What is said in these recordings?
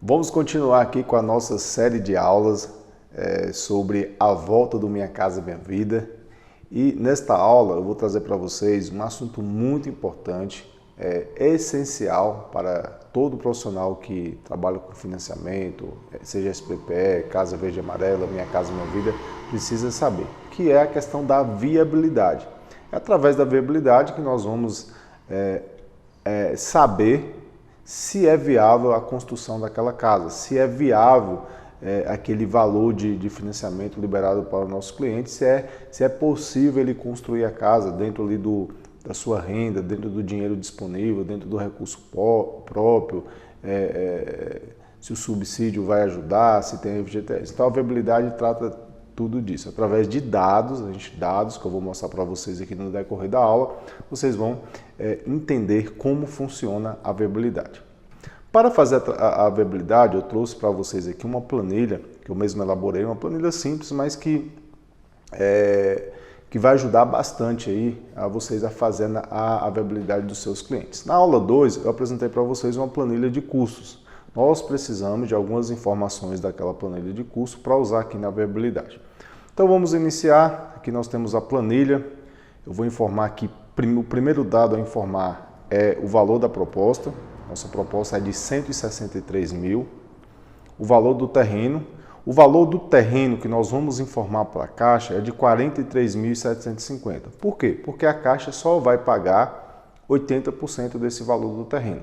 Vamos continuar aqui com a nossa série de aulas sobre a volta do Minha Casa Minha Vida. E nesta aula eu vou trazer para vocês um assunto muito importante, essencial para todo profissional que trabalha com financiamento, seja SPPE, Casa Verde e Amarela, Minha Casa Minha Vida, precisa saber, que é a questão da viabilidade. É através da viabilidade que nós vamos saber se é viável a construção daquela casa, se é viável aquele valor de financiamento liberado para o nosso cliente, se é possível ele construir a casa dentro ali da sua renda, dentro do dinheiro disponível, dentro do recurso próprio, se o subsídio vai ajudar, se tem FGTS. Então a viabilidade trata tudo disso. Através de dados que eu vou mostrar para vocês aqui no decorrer da aula, vocês vão entender como funciona a viabilidade. Para fazer a viabilidade, eu trouxe para vocês aqui uma planilha, que eu mesmo elaborei, uma planilha simples, mas que vai ajudar bastante aí a vocês a fazer a viabilidade dos seus clientes. Na aula 2, eu apresentei para vocês uma planilha de custos. Nós precisamos de algumas informações daquela planilha de custo para usar aqui na viabilidade. Então vamos iniciar. Aqui nós temos a planilha. Eu vou informar aqui, o primeiro dado a informar é o valor da proposta. Nossa proposta é de 163 mil. O valor do terreno. O valor do terreno que nós vamos informar para a Caixa é de 43.750. Por quê? Porque a Caixa só vai pagar 80% desse valor do terreno.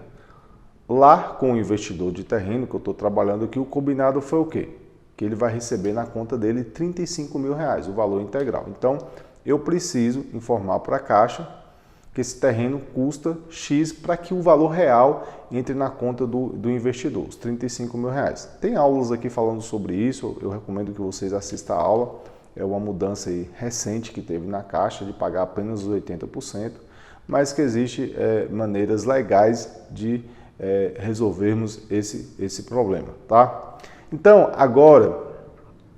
Lá com o investidor de terreno que eu estou trabalhando aqui, o combinado foi o quê? Que ele vai receber na conta dele 35 mil reais, o valor integral. Então, eu preciso informar para a Caixa que esse terreno custa X para que o valor real entre na conta do investidor, os 35 mil reais. Tem aulas aqui falando sobre isso, eu recomendo que vocês assistam a aula. É uma mudança aí recente que teve na Caixa de pagar apenas os 80%, mas que existe maneiras legais de resolvermos esse problema, tá? Então, agora,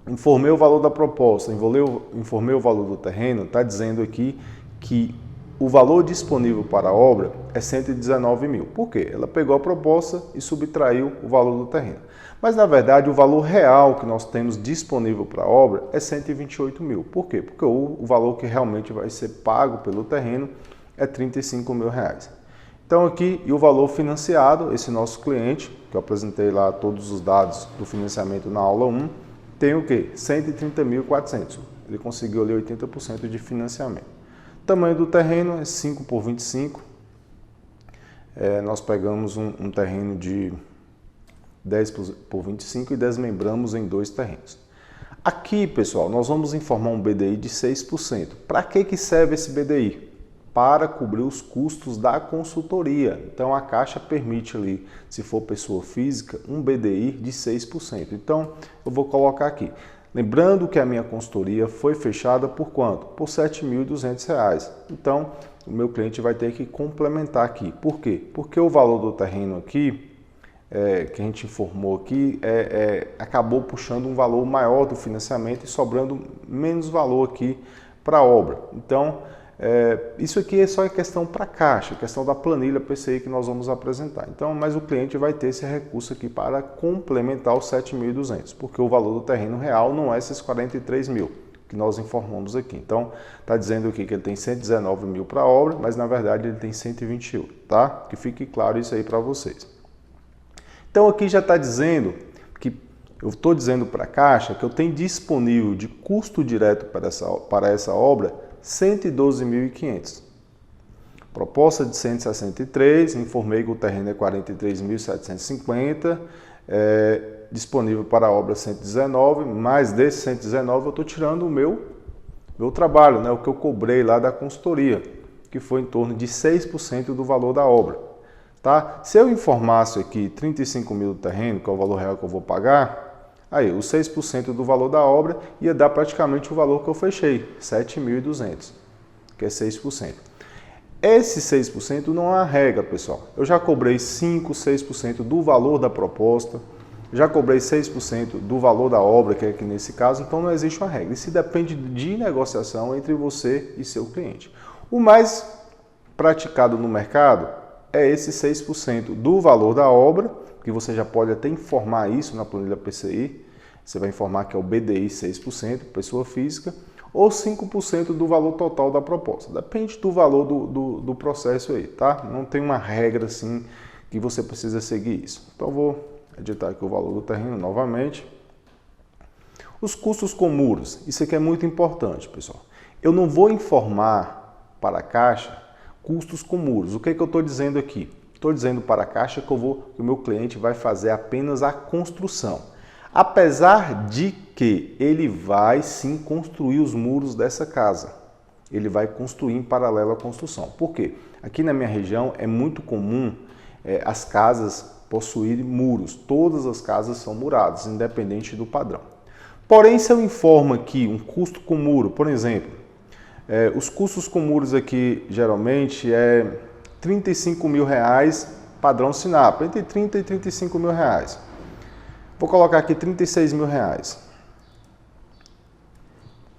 informei o valor da proposta, informei o valor do terreno, está dizendo aqui que o valor disponível para a obra é 119 mil. Por quê? Ela pegou a proposta e subtraiu o valor do terreno. Mas, na verdade, o valor real que nós temos disponível para a obra é 128 mil. Por quê? Porque o valor que realmente vai ser pago pelo terreno é 35 mil reais. Então, aqui, e o valor financiado, esse nosso cliente, que eu apresentei lá todos os dados do financiamento na aula 1, tem o quê? 130.400. Ele conseguiu ali 80% de financiamento. O tamanho do terreno é 5 por 25. Nós pegamos um terreno de 10 por 25 e desmembramos em 2 terrenos. Aqui, pessoal, nós vamos informar um BDI de 6%. Para que serve esse BDI? Para cobrir os custos da consultoria. Então, a Caixa permite ali, se for pessoa física, um BDI de 6%. Então, eu vou colocar aqui. Lembrando que a minha consultoria foi fechada por quanto? Por R$ 7.200. Então, o meu cliente vai ter que complementar aqui. Por quê? Porque o valor do terreno aqui, que a gente informou aqui, acabou puxando um valor maior do financiamento e sobrando menos valor aqui para a obra. Então, isso aqui é só questão para a Caixa, questão da planilha PCI que nós vamos apresentar. Então, mas o cliente vai ter esse recurso aqui para complementar os 7.200, porque o valor do terreno real não é esses 43 mil que nós informamos aqui. Então, está dizendo aqui que ele tem 119 mil para a obra, mas na verdade ele tem 128, tá? Que fique claro isso aí para vocês. Então, aqui já está dizendo que eu estou dizendo para a Caixa que eu tenho disponível de custo direto para essa obra 112.500. Proposta de 163, informei que o terreno é 43.750, disponível para a obra 119, mas desse 119 eu estou tirando o meu trabalho, né, o que eu cobrei lá da consultoria, que foi em torno de 6% do valor da obra. Tá? Se eu informasse aqui 35 mil do terreno, que é o valor real que eu vou pagar, aí, os 6% do valor da obra ia dar praticamente o valor que eu fechei, 7.200, que é 6%. Esse 6% não é a regra, pessoal. Eu já cobrei 5%, 6% do valor da proposta, já cobrei 6% do valor da obra, que é aqui nesse caso, então não existe uma regra. Isso depende de negociação entre você e seu cliente. O mais praticado no mercado é esse 6% do valor da obra, que você já pode até informar isso na planilha PCI. Você vai informar que é o BDI 6%, pessoa física, ou 5% do valor total da proposta. Depende do valor do processo aí, tá? Não tem uma regra assim que você precisa seguir isso. Então, vou editar aqui o valor do terreno novamente. Os custos com muros, isso aqui é muito importante, pessoal. Eu não vou informar para a Caixa custos com muros. O que é que eu estou dizendo aqui? Estou dizendo para a Caixa que o meu cliente vai fazer apenas a construção. Apesar de que ele vai sim construir os muros dessa casa. Ele vai construir em paralelo à construção. Por quê? Aqui na minha região é muito comum as casas possuírem muros. Todas as casas são muradas, independente do padrão. Porém, se eu informo aqui um custo com muro, por exemplo, os custos com muros aqui geralmente é R$35 mil, padrão Sinap, entre 30 e 35 mil reais. Vou colocar aqui 36 mil reais.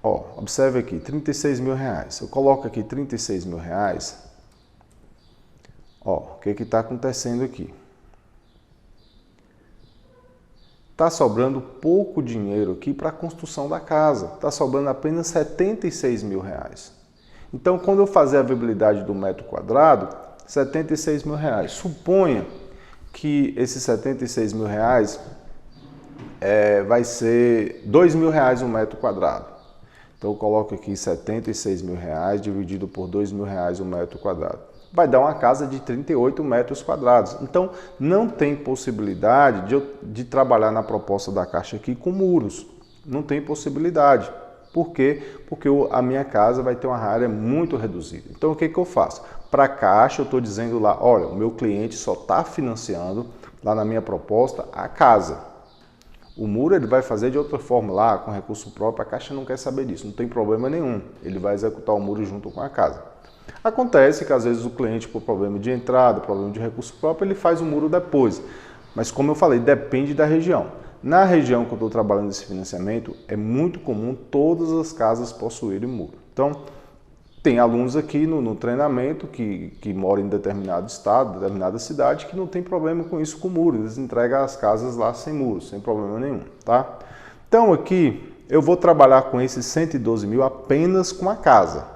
Ó, observe aqui, 36 mil reais. Eu coloco aqui 36 mil reais. Ó, o que está acontecendo aqui? Está sobrando pouco dinheiro aqui para a construção da casa. Está sobrando apenas 76 mil reais. Então, quando eu fazer a viabilidade do metro quadrado, 76 mil reais. Suponha que esses 76 mil reais vai ser 2 mil reais um metro quadrado. Então eu coloco aqui 76 mil reais dividido por 2 mil reais um metro quadrado. Vai dar uma casa de 38 metros quadrados. Então não tem possibilidade de trabalhar na proposta da Caixa aqui com muros. Não tem possibilidade. Por quê? Porque a minha casa vai ter uma área muito reduzida. Então o que eu faço? Para a Caixa eu estou dizendo lá, olha, o meu cliente só está financiando lá na minha proposta a casa. O muro ele vai fazer de outra forma lá, com recurso próprio, a Caixa não quer saber disso, não tem problema nenhum. Ele vai executar o muro junto com a casa. Acontece que às vezes o cliente, por problema de entrada, problema de recurso próprio, ele faz o muro depois. Mas como eu falei, depende da região. Na região que eu estou trabalhando esse financiamento, é muito comum todas as casas possuírem muro. Então, tem alunos aqui no treinamento que moram em determinado estado, determinada cidade, que não tem problema com isso com muro. Eles entregam as casas lá sem muros, sem problema nenhum, tá? Então aqui eu vou trabalhar com esses 112 mil apenas com a casa.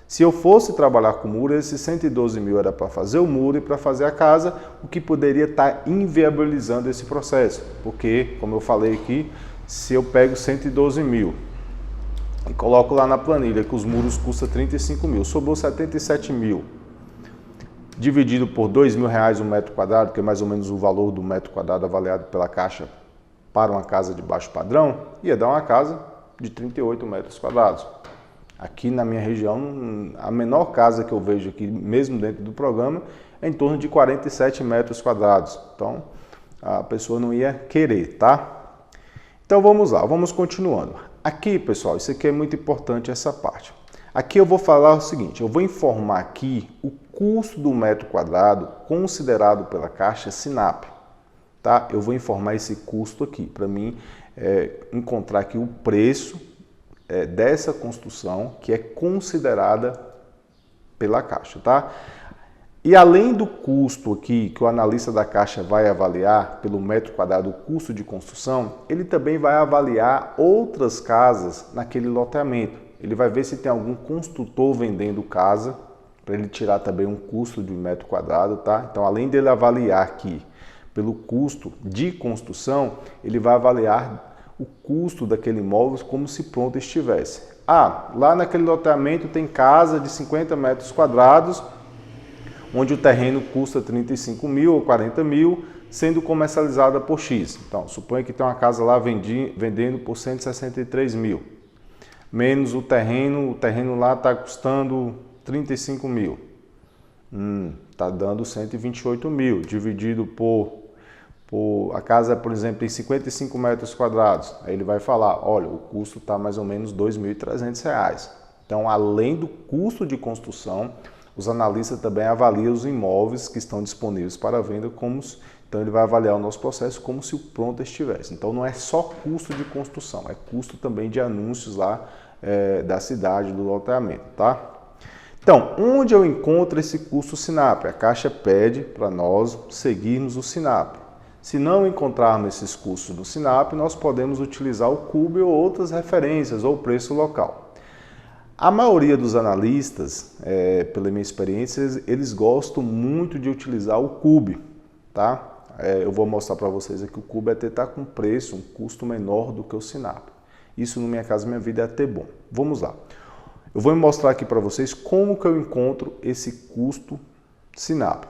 Se eu fosse trabalhar com muro, esses 112 mil era para fazer o muro e para fazer a casa, o que poderia estar inviabilizando esse processo. Porque, como eu falei aqui, se eu pego 112 mil e coloco lá na planilha que os muros custam 35 mil, sobrou 77 mil, dividido por 2 mil reais um metro quadrado, que é mais ou menos o valor do metro quadrado avaliado pela Caixa para uma casa de baixo padrão, ia dar uma casa de 38 metros quadrados. Aqui na minha região, a menor casa que eu vejo aqui, mesmo dentro do programa, é em torno de 47 metros quadrados. Então, a pessoa não ia querer, tá? Então, vamos lá, vamos continuando. Aqui, pessoal, isso aqui é muito importante, essa parte. Aqui eu vou falar o seguinte, eu vou informar aqui o custo do metro quadrado considerado pela Caixa Sinap. Tá? Eu vou informar esse custo aqui, para mim encontrar aqui o preço dessa construção que é considerada pela Caixa, tá? E além do custo aqui que o analista da Caixa vai avaliar pelo metro quadrado o custo de construção, ele também vai avaliar outras casas naquele loteamento. Ele vai ver se tem algum construtor vendendo casa, para ele tirar também um custo de metro quadrado, tá? Então, além dele avaliar aqui pelo custo de construção, ele vai avaliar o custo daquele imóvel como se pronto estivesse. Ah, lá naquele loteamento tem casa de 50 metros quadrados, onde o terreno custa 35 mil ou 40 mil, sendo comercializada por X. Então, suponha que tem uma casa lá vendendo por 163 mil, menos o terreno lá está custando 35 mil. Está dando 128 mil, dividido a casa, por exemplo, tem 55 metros quadrados. Aí ele vai falar, olha, o custo está mais ou menos R$ 2.300. Então, além do custo de construção, os analistas também avaliam os imóveis que estão disponíveis para venda, então ele vai avaliar o nosso processo como se o pronto estivesse. Então não é só custo de construção, é custo também de anúncios lá da cidade, do loteamento, tá? Então, onde eu encontro esse custo SINAP? A Caixa pede para nós seguirmos o SINAP. Se não encontrarmos esses custos no SINAP, nós podemos utilizar o CUB ou outras referências ou preço local. A maioria dos analistas, pela minha experiência, eles gostam muito de utilizar o CUB, tá? Eu vou mostrar para vocês aqui o CUB até está com preço, um custo menor do que o SINAP. Isso, no Minha Casa Minha Vida, é até bom. Vamos lá. Eu vou mostrar aqui para vocês como que eu encontro esse custo SINAP.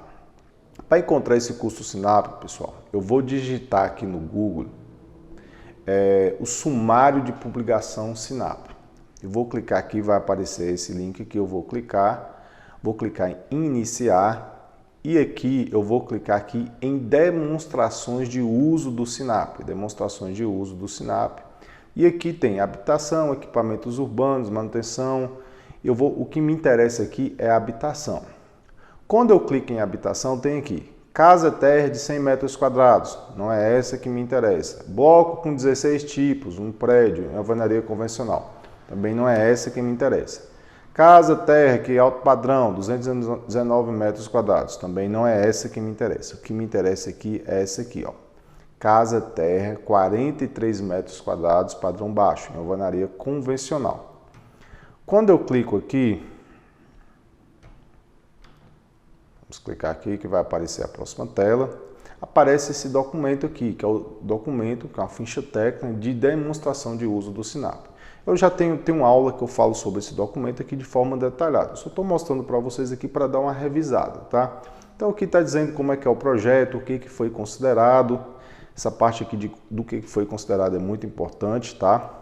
Para encontrar esse custo SINAP, pessoal, eu vou digitar aqui no Google o sumário de publicação SINAP. Eu vou clicar aqui, vai aparecer esse link que eu vou clicar em iniciar e aqui eu vou clicar aqui em demonstrações de uso do SINAP, E aqui tem habitação, equipamentos urbanos, manutenção. O que me interessa aqui é a habitação. Quando eu clico em habitação, tem aqui casa terra de 100 metros quadrados, não é essa que me interessa. Bloco com 16 tipos, um prédio, alvenaria convencional. Também não é essa que me interessa. Casa terra que é alto padrão, 219 metros quadrados. Também não é essa que me interessa. O que me interessa aqui é essa aqui, ó. Casa terra, 43 metros quadrados, padrão baixo, em alvenaria convencional. Quando eu clico aqui, vamos clicar aqui que vai aparecer a próxima tela. Aparece esse documento aqui, que é o documento, que é uma ficha técnica de demonstração de uso do SINAP. Eu já tenho uma aula que eu falo sobre esse documento aqui de forma detalhada. Eu só estou mostrando para vocês aqui para dar uma revisada, tá? Então aqui está dizendo como é que é o projeto, o que foi considerado. Essa parte aqui do que foi considerado é muito importante, tá?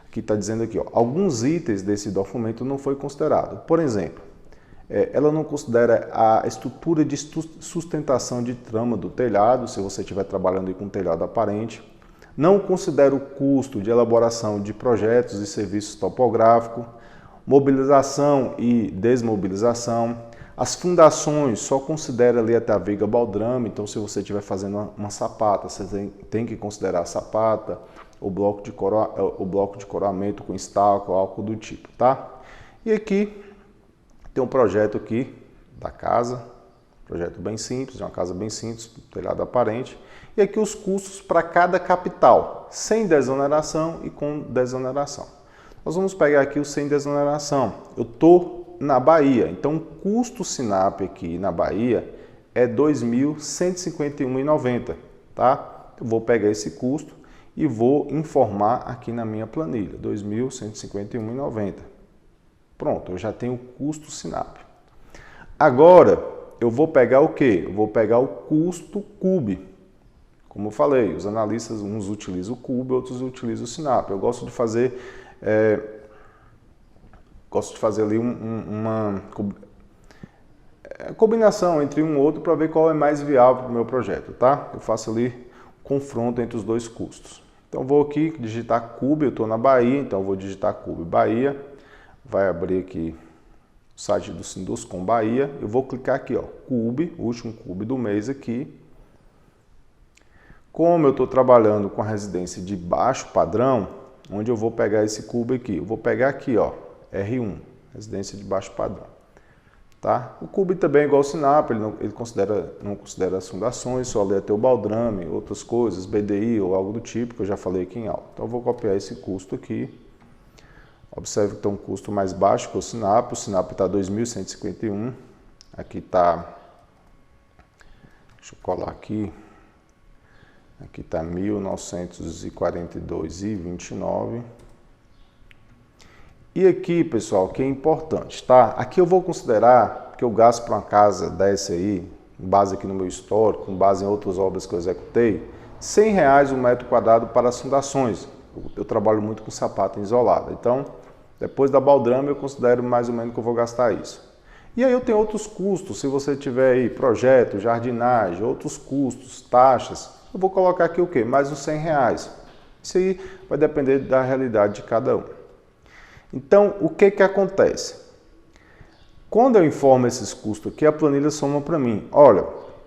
Aqui está dizendo aqui, ó, alguns itens desse documento não foi considerado. Por exemplo, ela não considera a estrutura de sustentação de trama do telhado, se você estiver trabalhando com telhado aparente. Não considera o custo de elaboração de projetos e serviços topográficos, mobilização e desmobilização. As fundações só considera ali até a viga baldrame, então se você estiver fazendo uma sapata, você tem que considerar a sapata, o bloco de coramento com estaco, algo do tipo, tá? E aqui tem um projeto aqui da casa, projeto bem simples, uma casa bem simples, telhado aparente. E aqui os custos para cada capital, sem desoneração e com desoneração. Nós vamos pegar aqui o sem desoneração. Eu estou na Bahia, então o custo SINAP aqui na Bahia é R$ 2.151,90, tá? Eu vou pegar esse custo e vou informar aqui na minha planilha, R$ 2.151,90. Pronto, eu já tenho o custo SINAP. Agora, eu vou pegar o quê? Eu vou pegar o custo CUB. Como eu falei, os analistas, uns utilizam o CUB, outros utilizam o SINAP. Eu gosto de fazer, ali uma combinação entre um e outro para ver qual é mais viável para o meu projeto, tá? Eu faço ali confronto entre os dois custos. Então, vou aqui digitar CUB, eu estou na Bahia, então eu vou digitar CUB Bahia. Vai abrir aqui o site do Sinduscom Bahia. Eu vou clicar aqui, ó, CUB, o último CUB do mês aqui. Como eu estou trabalhando com a residência de baixo padrão, onde eu vou pegar esse CUB aqui? Eu vou pegar aqui, ó, R1, residência de baixo padrão. Tá? O CUB também é igual ao SINAP, ele não considera as fundações, só lê até o baldrame, outras coisas, BDI ou algo do tipo, que eu já falei aqui em aula. Então eu vou copiar esse custo aqui. Observe que tem um custo mais baixo que o SINAP está R$ 2.151. Aqui está, deixa eu colar aqui. Aqui está R$ 1.942,29. E aqui, pessoal, que é importante, tá? Aqui eu vou considerar que eu gasto para uma casa dessa aí, com base aqui no meu histórico, com base em outras obras que eu executei, R$ 100 o metro quadrado para as fundações. Eu trabalho muito com sapata isolada. Então, depois da baldrame, eu considero mais ou menos que eu vou gastar isso. E aí eu tenho outros custos, se você tiver aí projeto, jardinagem, outros custos, taxas, eu vou colocar aqui o quê? Mais uns R$ 100. Isso aí vai depender da realidade de cada um. Então, o que acontece? Quando eu informo esses custos aqui, a planilha soma para mim. Olha,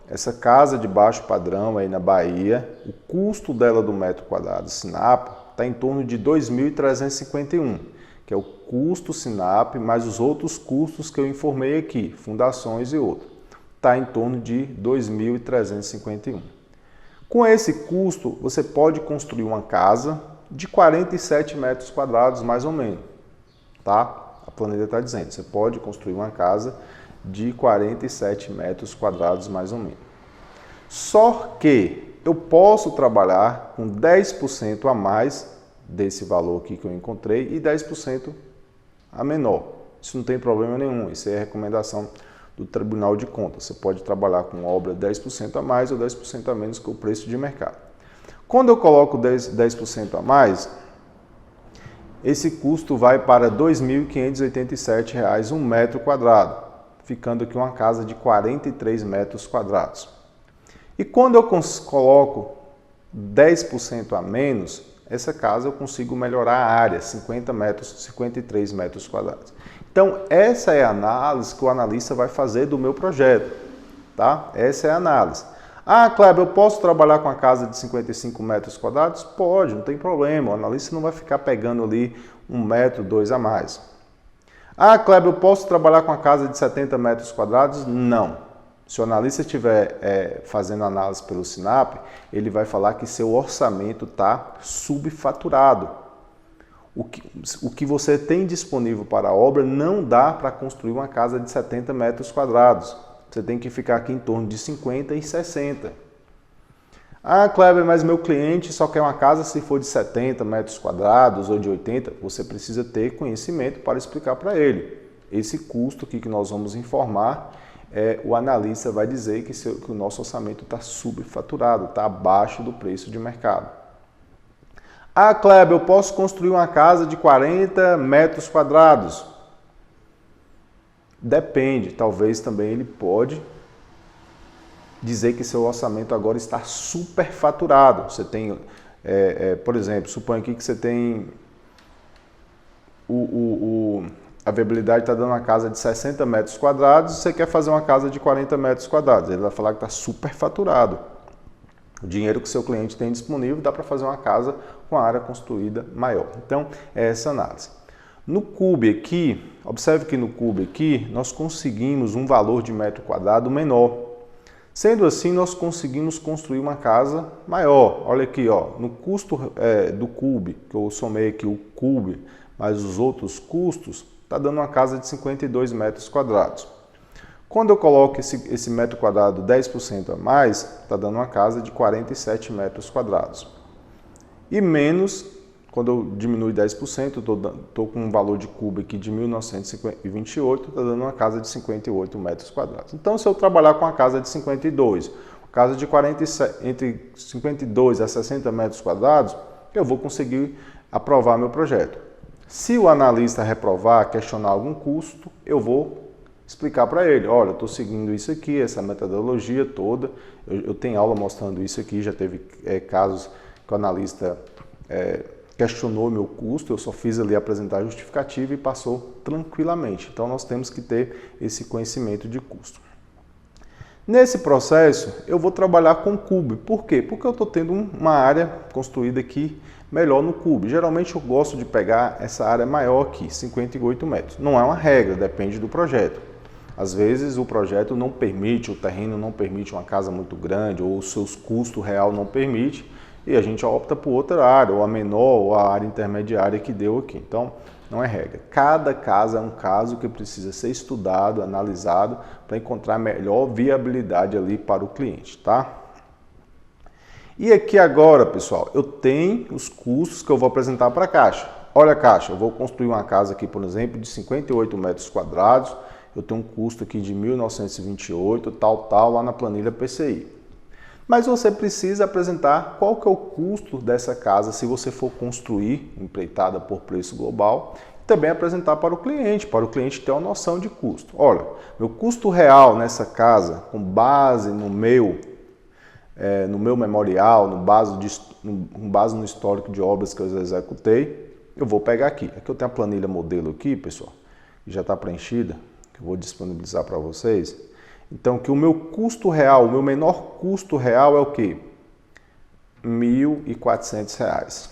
essa casa de baixo padrão aí na Bahia, o custo dela do metro quadrado SINAP está em torno de R$ 2.351, que é o custo SINAPI, mais os outros custos que eu informei aqui, fundações e outros. Está em torno de R$ 2.351. Com esse custo, você pode construir uma casa de 47 metros quadrados, mais ou menos. Tá? A planilha está dizendo, você pode construir uma casa de 47 metros quadrados, mais ou menos. Só que eu posso trabalhar com 10% a mais desse valor aqui que eu encontrei e 10% a menor. Isso não tem problema nenhum, isso é a recomendação do Tribunal de Contas. Você pode trabalhar com obra 10% a mais ou 10% a menos que o preço de mercado. Quando eu coloco 10% a mais, esse custo vai para R$ 2.587 um metro quadrado, ficando aqui uma casa de 43 metros quadrados. E quando eu coloco 10% a menos, essa casa eu consigo melhorar a área, 53 metros quadrados. Então, essa é a análise que o analista vai fazer do meu projeto, tá? Essa é a análise. Ah, Kleber, eu posso trabalhar com a casa de 55 metros quadrados? Pode, não tem problema. O analista não vai ficar pegando ali 1 metro, 2 a mais. Ah, Kleber, eu posso trabalhar com a casa de 70 metros quadrados? Não. Se o analista estiver fazendo análise pelo SINAPI, ele vai falar que seu orçamento está subfaturado. O que você tem disponível para a obra não dá para construir uma casa de 70 metros quadrados. Você tem que ficar aqui em torno de 50 e 60. Ah, Kleber, mas meu cliente só quer uma casa se for de 70 metros quadrados ou de 80. Você precisa ter conhecimento para explicar para ele. Esse custo aqui que nós vamos informar, o analista vai dizer que o nosso orçamento está subfaturado, está abaixo do preço de mercado. Ah, Kleber, eu posso construir uma casa de 40 metros quadrados? Depende, talvez também ele pode dizer que seu orçamento agora está superfaturado. Você tem, por exemplo, suponha aqui que você tem a viabilidade está dando uma casa de 60 metros quadrados, você quer fazer uma casa de 40 metros quadrados. Ele vai falar que está superfaturado. O dinheiro que o seu cliente tem disponível dá para fazer uma casa com a área construída maior. Então, é essa análise. No CUB aqui, observe que no CUB aqui, nós conseguimos um valor de metro quadrado menor. Sendo assim, nós conseguimos construir uma casa maior. Olha aqui, ó, no custo do CUB, que eu somei aqui o CUB, mais os outros custos, está dando uma casa de 52 metros quadrados. Quando eu coloco esse metro quadrado 10% a mais, está dando uma casa de 47 metros quadrados. E menos, quando eu diminuo 10%, estou com um valor de cubo aqui de 1928, está dando uma casa de 58 metros quadrados. Então, se eu trabalhar com a casa de 52, casa de 47, entre 52 a 60 metros quadrados, eu vou conseguir aprovar meu projeto. Se o analista reprovar, questionar algum custo, eu vou explicar para ele, olha, eu estou seguindo isso aqui, essa metodologia toda, eu tenho aula mostrando isso aqui, já teve casos que o analista questionou meu custo, eu só fiz ali apresentar a justificativa e passou tranquilamente. Então, nós temos que ter esse conhecimento de custo. Nesse processo, eu vou trabalhar com CUB. Por quê? Porque eu estou tendo uma área construída aqui melhor no CUB. Geralmente, eu gosto de pegar essa área maior aqui, 58 metros. Não é uma regra, depende do projeto. Às vezes o projeto não permite, o terreno não permite uma casa muito grande ou os seus custos real não permite e a gente opta por outra área, ou a menor ou a área intermediária que deu aqui. Então, não é regra. Cada caso é um caso que precisa ser estudado, analisado para encontrar a melhor viabilidade ali para o cliente, tá? E aqui agora, pessoal, eu tenho os custos que eu vou apresentar para a Caixa. Olha, Caixa, eu vou construir uma casa aqui, por exemplo, de 58 metros quadrados, eu tenho um custo aqui de 1.928, tal, lá na planilha PCI. Mas você precisa apresentar qual que é o custo dessa casa se você for construir, empreitada por preço global, e também apresentar para o cliente ter uma noção de custo. Olha, meu custo real nessa casa, com base no meu memorial, com base no histórico de obras que eu executei, eu vou pegar aqui. Aqui eu tenho a planilha modelo aqui, pessoal, que já está preenchida, que eu vou disponibilizar para vocês. Então, que o meu custo real, o meu menor custo real é o quê? R$ 1.400.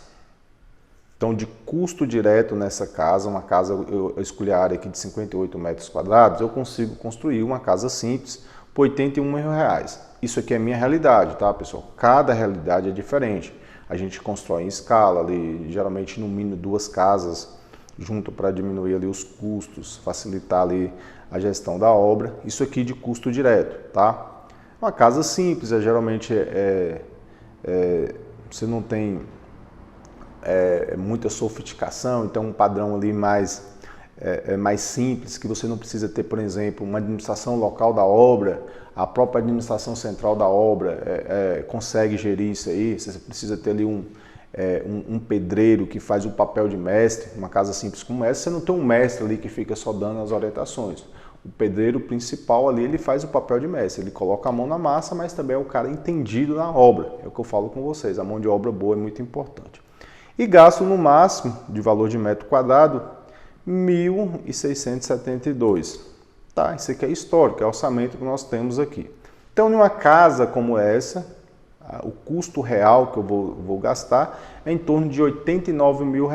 Então, de custo direto nessa casa, uma casa, eu escolhi a área aqui de 58 metros quadrados, eu consigo construir uma casa simples por R$81 mil. Isso aqui é minha realidade, tá, pessoal? Cada realidade é diferente. A gente constrói em escala, ali, geralmente no mínimo 2 casas junto para diminuir ali os custos, facilitar ali a gestão da obra. Isso aqui de custo direto, tá? Uma casa simples, geralmente você não tem muita sofisticação, então um padrão ali mais simples, que você não precisa ter, por exemplo, uma administração local da obra, a própria administração central da obra consegue gerir isso aí. Você precisa ter ali um pedreiro que faz o papel de mestre. Uma casa simples como essa, você não tem um mestre ali que fica só dando as orientações. O pedreiro principal ali, ele faz o papel de mestre, ele coloca a mão na massa, mas também é o cara entendido na obra. É o que eu falo com vocês, a mão de obra boa é muito importante. E gasto no máximo, de valor de metro quadrado, R$ 1.672. Tá, isso aqui é histórico, é o orçamento que nós temos aqui. Então, em uma casa como essa, o custo real que eu vou gastar é em torno de R$ 89 mil,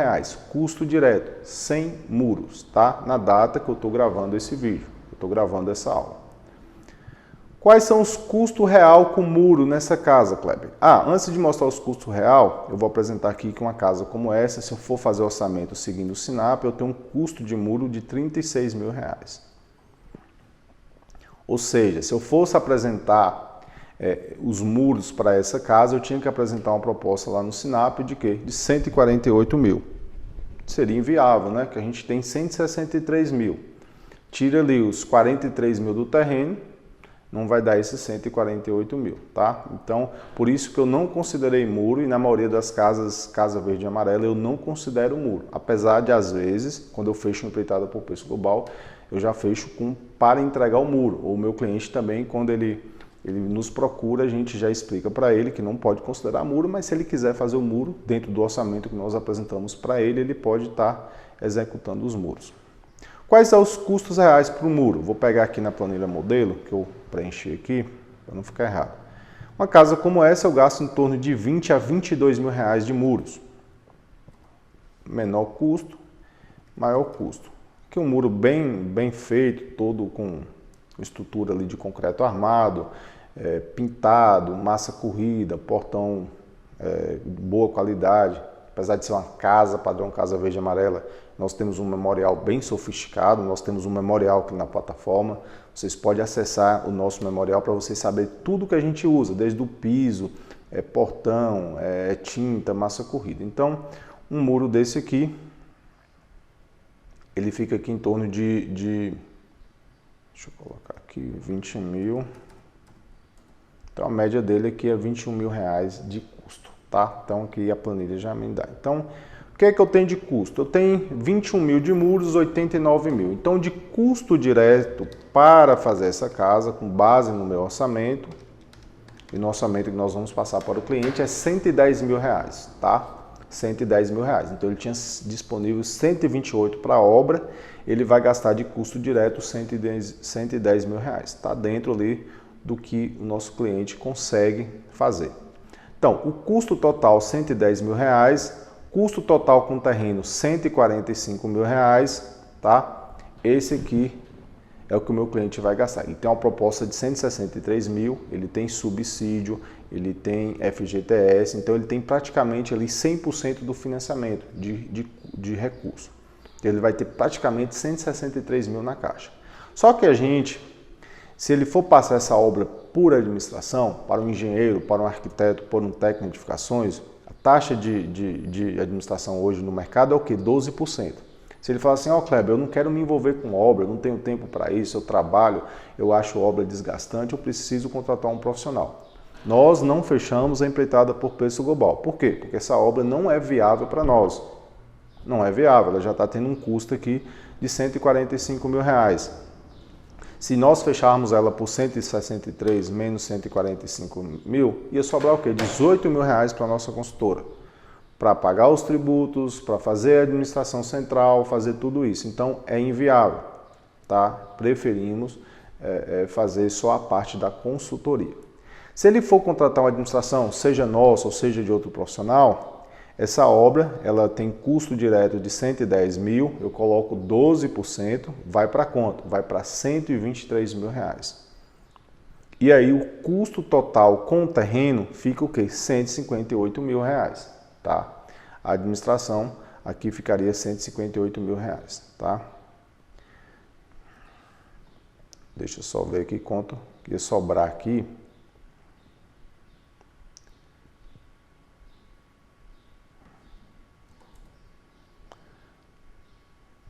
custo direto, sem muros, tá? Na data que eu estou gravando esse vídeo, eu estou gravando essa aula. Quais são os custos real com muro nessa casa, Kleber? Antes de mostrar os custos real, eu vou apresentar aqui que uma casa como essa, se eu for fazer orçamento seguindo o Sinap, eu tenho um custo de muro de R$ 36 mil. Ou seja, se eu fosse apresentar os muros para essa casa, eu tinha que apresentar uma proposta lá no Sinap de quê? De 148 mil. Seria inviável, né? Que a gente tem 163 mil. Tira ali os 43 mil do terreno, não vai dar esses 148 mil, tá? Então, por isso que eu não considerei muro, e na maioria das casas, casa verde e amarela, eu não considero muro. Apesar de, às vezes, quando eu fecho uma empreitada por preço global, eu já fecho para entregar o muro. Ou o meu cliente também, quando ele nos procura, a gente já explica para ele que não pode considerar muro, mas se ele quiser fazer o muro, dentro do orçamento que nós apresentamos para ele, ele pode estar executando os muros. Quais são os custos reais para o muro? Vou pegar aqui na planilha modelo, que eu preenchi aqui, para não ficar errado. Uma casa como essa, eu gasto em torno de 20 a 22 mil reais de muros. Menor custo, maior custo. Aqui um muro bem feito, todo com estrutura ali de concreto armado, pintado, massa corrida, portão de boa qualidade. Apesar de ser uma casa, padrão casa verde e amarela, nós temos um memorial bem sofisticado, nós temos um memorial aqui na plataforma. Vocês podem acessar o nosso memorial para vocês saberem tudo que a gente usa, desde o piso, portão, tinta, massa corrida. Então, um muro desse aqui, ele fica aqui em torno deixa eu colocar aqui, 20 mil. Então, a média dele aqui é 21 mil reais de custo, tá? Então, aqui a planilha já me dá. Então, o que é que eu tenho de custo? Eu tenho 21 mil de muros, 89 mil. Então, de custo direto para fazer essa casa, com base no meu orçamento, e no orçamento que nós vamos passar para o cliente, é 110 mil reais, tá? 110 mil reais. Então, ele tinha disponível 128 para a obra, ele vai gastar de custo direto 110 mil reais. Está dentro ali do que o nosso cliente consegue fazer. Então, o custo total 110 mil reais, custo total com terreno 145 mil reais, tá? Esse aqui é o que o meu cliente vai gastar. Ele tem uma proposta de 163 mil, ele tem subsídio, ele tem FGTS, então ele tem praticamente ali 100% do financiamento de recurso. Ele vai ter praticamente 163 mil na caixa. Só que a gente, se ele for passar essa obra por administração, para um engenheiro, para um arquiteto, por um técnico de edificações, a taxa de administração hoje no mercado é o quê? 12%. Se ele falar assim, Kleber, eu não quero me envolver com obra, eu não tenho tempo para isso, eu trabalho, eu acho obra desgastante, eu preciso contratar um profissional. Nós não fechamos a empreitada por preço global. Por quê? Porque essa obra não é viável para nós. Não é viável, ela já está tendo um custo aqui de 145 mil reais. Se nós fecharmos ela por 163 menos 145 mil, ia sobrar o quê? 18 mil reais para a nossa consultora. Para pagar os tributos, para fazer a administração central, fazer tudo isso. Então, é inviável, tá? Preferimos fazer só a parte da consultoria. Se ele for contratar uma administração, seja nossa ou seja de outro profissional, Essa obra, ela tem custo direto de 110 mil, eu coloco 12%, vai para quanto? Vai para 123 mil reais. E aí o custo total com o terreno fica o quê? 158 mil reais, tá? A administração aqui ficaria 158 mil reais, tá? Deixa eu só ver aqui quanto que ia sobrar aqui.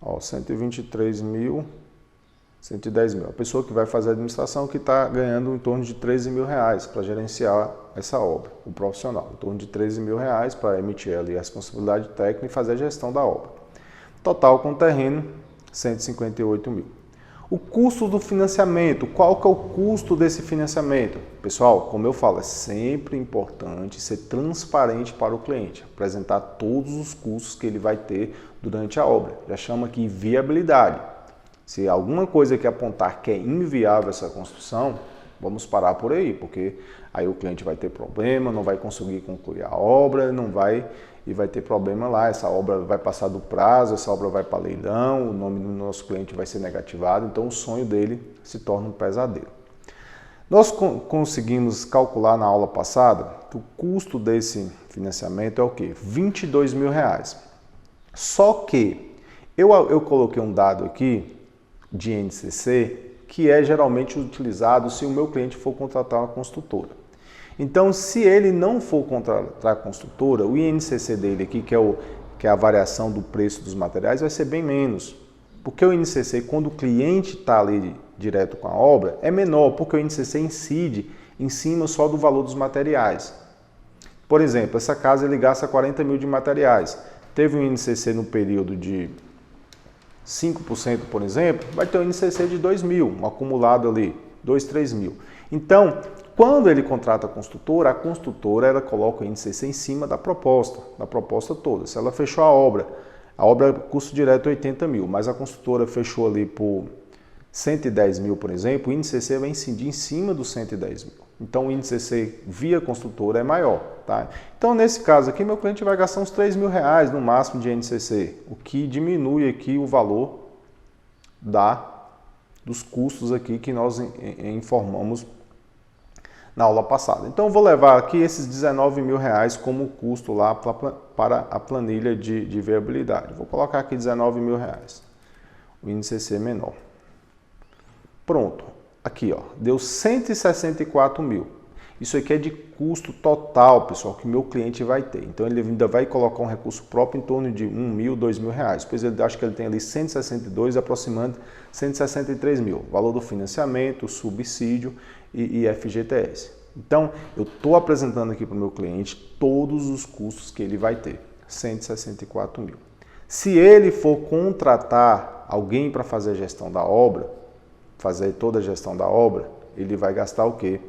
Ó, 123 mil, 110 mil. A pessoa que vai fazer a administração que está ganhando em torno de 13 mil reais para gerenciar essa obra, o profissional. Em torno de 13 mil reais para emitir ali a responsabilidade técnica e fazer a gestão da obra. Total com o terreno, 158 mil. O custo do financiamento, qual que é o custo desse financiamento? Pessoal, como eu falo, é sempre importante ser transparente para o cliente, apresentar todos os custos que ele vai ter durante a obra. Já chama aqui viabilidade. Se alguma coisa que apontar que é inviável essa construção, vamos parar por aí, porque aí o cliente vai ter problema, não vai conseguir concluir a obra, e vai ter problema lá, essa obra vai passar do prazo, essa obra vai para leilão, o nome do nosso cliente vai ser negativado, então o sonho dele se torna um pesadelo. Nós conseguimos calcular na aula passada que o custo desse financiamento é o quê? 22 mil reais. Só que eu coloquei um dado aqui de INCC que é geralmente utilizado se o meu cliente for contratar uma construtora. Então, se ele não for contratar a construtora, o INCC dele aqui, que é a variação do preço dos materiais, vai ser bem menos. Porque o INCC, quando o cliente está ali direto com a obra, é menor, porque o INCC incide em cima só do valor dos materiais. Por exemplo, essa casa ele gasta 40 mil de materiais. Teve um INCC no período de 5%, por exemplo, vai ter um INCC de 2 mil, um acumulado ali, 2, 3 mil. Então, quando ele contrata a construtora ela coloca o INCC em cima da proposta toda. Se ela fechou a obra custo direto é 80 mil, mas a construtora fechou ali por 110 mil, por exemplo, o INCC vai incidir em cima dos 110 mil. Então o INCC via construtora é maior, tá? Então nesse caso aqui meu cliente vai gastar uns 3 mil reais no máximo de INCC, o que diminui aqui o valor dos custos aqui que nós informamos na aula passada. Então eu vou levar aqui esses 19 mil reais como custo lá para a planilha de viabilidade. Vou colocar aqui 19 mil reais, o INCC menor. Pronto, aqui ó, deu 164 mil. Isso aqui é de custo total, pessoal, que o meu cliente vai ter. Então ele ainda vai colocar um recurso próprio em torno de 1 mil, 2 mil reais. Pois ele acha que ele tem ali 162, aproximando 163 mil. Valor do financiamento, subsídio e FGTS. Então, eu estou apresentando aqui para o meu cliente todos os custos que ele vai ter, 164 mil. Se ele for contratar alguém para fazer a gestão da obra, fazer toda a gestão da obra, ele vai gastar o quê?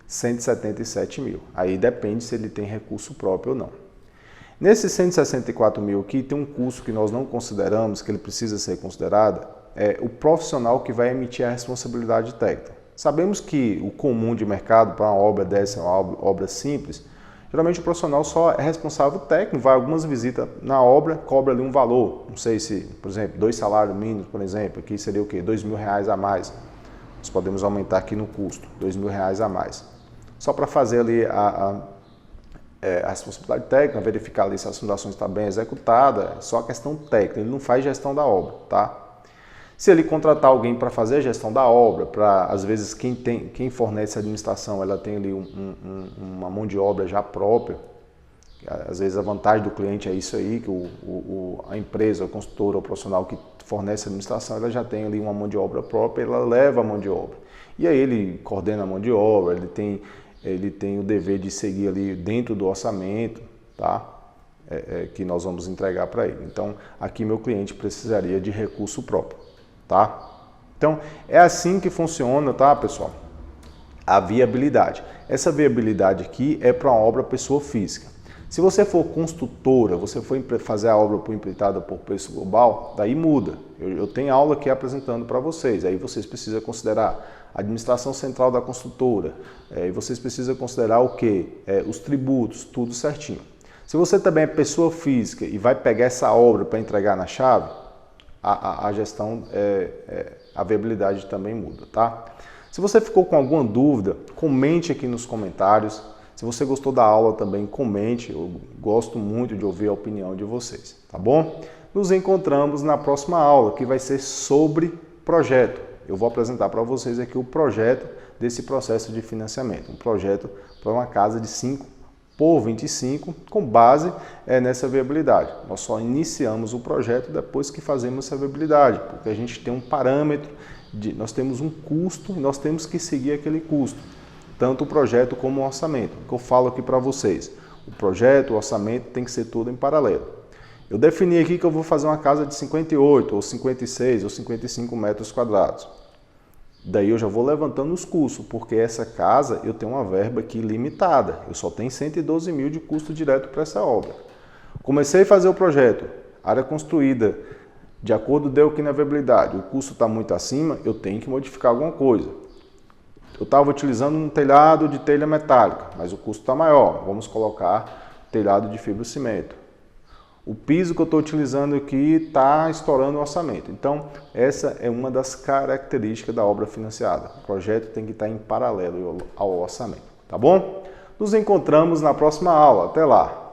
177 mil. Aí depende se ele tem recurso próprio ou não. Nesses 164 mil aqui, tem um custo que nós não consideramos, que ele precisa ser considerado, é o profissional que vai emitir a responsabilidade técnica. Sabemos que o comum de mercado para uma obra dessa, uma obra simples, geralmente o profissional só é responsável técnico, vai algumas visitas na obra, cobra ali um valor. Não sei se, por exemplo, 2 salários mínimos, por exemplo, aqui seria o quê? 2 mil reais a mais. Nós podemos aumentar aqui no custo, 2 mil reais a mais. Só para fazer ali a responsabilidade técnica, verificar ali se as fundações estão bem executadas, é só a questão técnica, ele não faz gestão da obra, tá? Se ele contratar alguém para fazer a gestão da obra, às vezes quem fornece a administração, ela tem ali uma mão de obra já própria, às vezes a vantagem do cliente é isso aí, que a empresa, a consultora, o profissional que fornece a administração, ela já tem ali uma mão de obra própria, ela leva a mão de obra. E aí ele coordena a mão de obra, ele tem o dever de seguir ali dentro do orçamento, tá? Que nós vamos entregar para ele. Então, aqui meu cliente precisaria de recurso próprio, tá? Então, é assim que funciona, tá, pessoal? A viabilidade. Essa viabilidade aqui é para uma obra pessoa física. Se você for construtora, você for fazer a obra empreitado por preço global, daí muda. Eu tenho aula aqui apresentando para vocês, aí vocês precisam considerar a administração central da construtora, e vocês precisam considerar o quê? Os tributos, tudo certinho. Se você também é pessoa física e vai pegar essa obra para entregar na chave, a gestão, a viabilidade também muda, tá? Se você ficou com alguma dúvida, comente aqui nos comentários. Se você gostou da aula também, comente. Eu gosto muito de ouvir a opinião de vocês, tá bom? Nos encontramos na próxima aula, que vai ser sobre projeto. Eu vou apresentar para vocês aqui o projeto desse processo de financiamento. Um projeto para uma casa de 5 por 25, com base nessa viabilidade. Nós só iniciamos o projeto depois que fazemos essa viabilidade, porque a gente tem um parâmetro, nós temos um custo e nós temos que seguir aquele custo, tanto o projeto como o orçamento. O que eu falo aqui para vocês, o projeto, o orçamento tem que ser tudo em paralelo. Eu defini aqui que eu vou fazer uma casa de 58, ou 56, ou 55 metros quadrados. Daí eu já vou levantando os custos, porque essa casa eu tenho uma verba aqui limitada. Eu só tenho 112 mil de custo direto para essa obra. Comecei a fazer o projeto, área construída, de acordo deu aqui na viabilidade, o custo está muito acima, eu tenho que modificar alguma coisa. Eu estava utilizando um telhado de telha metálica, mas o custo está maior, vamos colocar telhado de fibrocimento. O piso que eu estou utilizando aqui está estourando o orçamento. Então, essa é uma das características da obra financiada. O projeto tem que estar em paralelo ao orçamento, tá bom? Nos encontramos na próxima aula. Até lá!